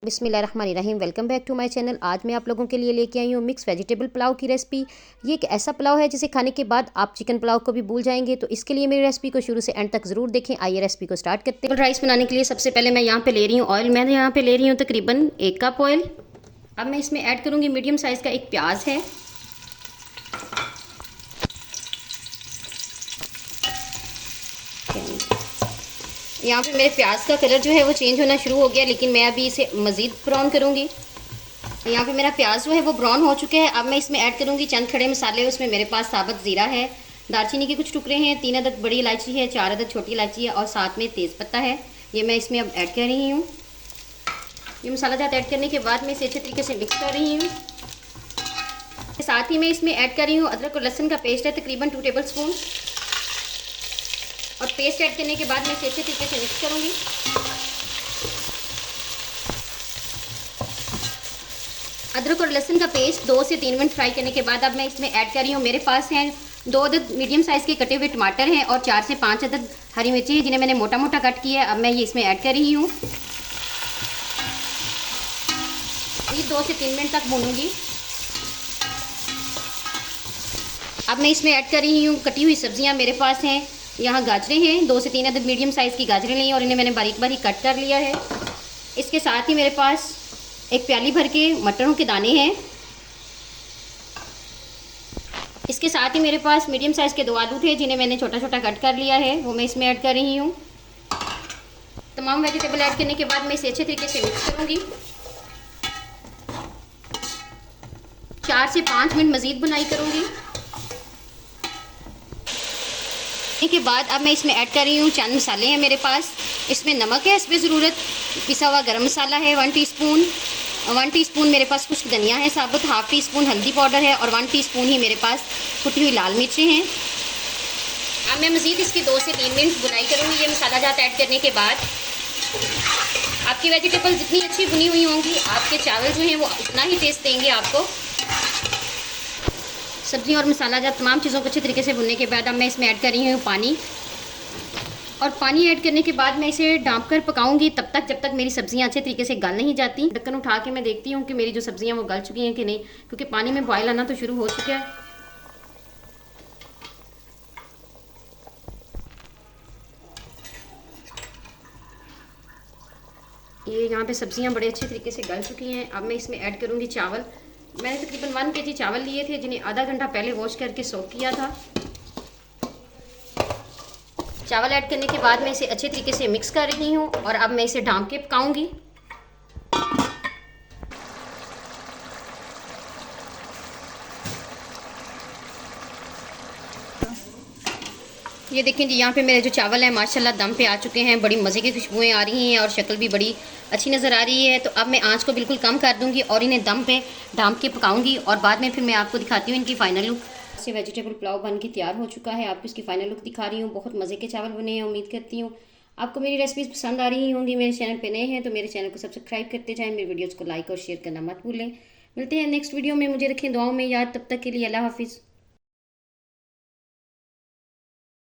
बिस्मिल्लाहिर्रहमानिर्रहीम। Welcome back to my channel. आज मैं आप लोगों के लिए लेके आई हूँ मिक्स वेजिटेबल पुलाव की रेसिपी। ये एक ऐसा पुलाव है जिसे खाने के बाद आप चिकन पुलाव को भी भूल जाएंगे। तो इसके लिए मेरी रेसिपी को शुरू से एंड तक ज़रूर देखें। आइए रेसिपी को स्टार्ट करते हैं। राइस बनाने के लिए सबसे पहले मैं यहाँ पे ले रही हूँ ऑयल। मैं यहाँ पे ले रही हूँ तकरीबन 1 कप ऑयल। अब मैं इसमें ऐड करूँगी मीडियम साइज़ का एक प्याज है। यहाँ पे मेरे प्याज का कलर जो है वो चेंज होना शुरू हो गया, लेकिन मैं अभी इसे मज़ीद ब्राउन करूँगी। यहाँ पे मेरा प्याज जो है वो ब्राउन हो चुका है। अब मैं इसमें ऐड करूँगी चंद खड़े मसाले। उसमें मेरे पास साबुत ज़ीरा है, दालचीनी के कुछ टुकड़े हैं, 3 अदद बड़ी इलायची है, 4 अदद छोटी इलायची है और साथ में तेज़पत्ता है। ये मैं इसमें अब ऐड कर रही हूँ। ये मसाला जात ऐड करने के बाद मैं इसे अच्छे तरीके से मिक्स कर रही हूँ। साथ ही मैं इसमें ऐड कर रही हूँ अदरक और लहसुन का पेस्ट है, तकरीबन 2 टेबल स्पून। और पेस्ट ऐड करने के बाद मैं इसे अच्छे तरीके से मिक्स करूँगी। अदरक और लहसुन का पेस्ट 2 से 3 मिनट फ्राई करने के बाद अब मैं इसमें ऐड कर रही हूँ, मेरे पास हैं 2 अदद मीडियम साइज़ के कटे हुए टमाटर हैं और 4 से 5 अदद हरी मिर्ची है, जिन्हें मैंने मोटा मोटा कट किया है। अब मैं ये इसमें ऐड कर रही हूँ। ये 2 से 3 मिनट तक भूनूंगी। अब मैं इसमें ऐड कर रही हूँ कटी हुई सब्जियाँ। मेरे पास हैं यहाँ गाजरें हैं, 2 से 3 अदद मीडियम साइज़ की गाजरें ली और इन्हें मैंने बारीक बारीक कट कर लिया है। इसके साथ ही मेरे पास एक प्याली भर के मटरों के दाने हैं। इसके साथ ही मेरे पास मीडियम साइज़ के 2 आलू थे, जिन्हें मैंने छोटा छोटा कट कर लिया है, वो मैं इसमें ऐड कर रही हूँ। तमाम वेजिटेबल ऐड करने के बाद मैं इसे अच्छे तरीके से मिक्स करूँगी। 4 से 5 मिनट मज़ीद बुनाई करूँगी। के बाद अब मैं इसमें ऐड कर रही हूँ चंद मसाले हैं मेरे पास। इसमें नमक है, इसमें ज़रूरत, पिसा हुआ गरम मसाला है 1 टीस्पून, 1 टीस्पून मेरे पास कुछ धनिया है साबुत, हाफ़ टी स्पून हल्दी पाउडर है और 1 टीस्पून ही मेरे पास कुटी हुई लाल मिर्चें हैं। अब मैं मज़ीद इसकी 2 से 3 मिनट बुनाई करूँगी। ये मसाला जात ऐड करने के बाद आपकी वेजिटेबल जितनी अच्छी बुनी हुई होंगी, आपके चावल जो हैं वो उतना ही टेस्ट देंगे आपको। सब्ज़ी और मसाला जात तमाम चीज़ों को अच्छे तरीके से भुनने के बाद अब मैं इसमें ऐड कर रही हूँ पानी। और पानी ऐड करने के बाद मैं इसे ढाँप कर पकाऊंगी तब तक जब तक मेरी सब्जियां अच्छे तरीके से गल नहीं जाती। ढक्कन उठा के मैं देखती हूँ कि मेरी जो सब्जियां वो गल चुकी हैं कि नहीं, क्योंकि पानी में बॉयल आना तो शुरू हो चुका है। ये यहाँ पे सब्जियां बड़े अच्छे तरीके से गल चुकी हैं। अब मैं इसमें ऐड करूँगी चावल। मैंने तकरीबन 1 kg चावल लिए थे, जिन्हें आधा घंटा पहले वॉश करके सोक किया था। चावल ऐड करने के बाद मैं इसे अच्छे तरीके से मिक्स कर रही हूँ और अब मैं इसे ढाँप के पकाऊंगी। ये देखें जी, यहाँ पे मेरे जो चावल हैं माशाल्लाह दम पे आ चुके हैं। बड़ी मज़े की खुशबुएं आ रही हैं और शक्ल भी बड़ी अच्छी नज़र आ रही है। तो अब मैं आंच को बिल्कुल कम कर दूँगी और इन्हें दम पे ढाँप के पकाऊंगी और बाद में फिर मैं आपको दिखाती हूँ इनकी फ़ाइनल लुक। से वेजिटेबल पुलाव बन के तैयार हो चुका है। आपको इसकी फ़ाइनल लुक दिखा रही हूँ। बहुत मज़े के चावल बने हैं। उम्मीद करती हूँ आपको मेरी रेसिपीज़ पसंद आ रही होंगी। मेरे चैनल पे नए हैं तो मेरे चैनल को सब्सक्राइब करते जाएँ, मेरी वीडियोज़ को लाइक और शेयर करना मत भूलें। मिलते हैं नेक्स्ट वीडियो में। मुझे रखें दुआओं में याद। तब तक के लिए अल्लाह हाफिज़।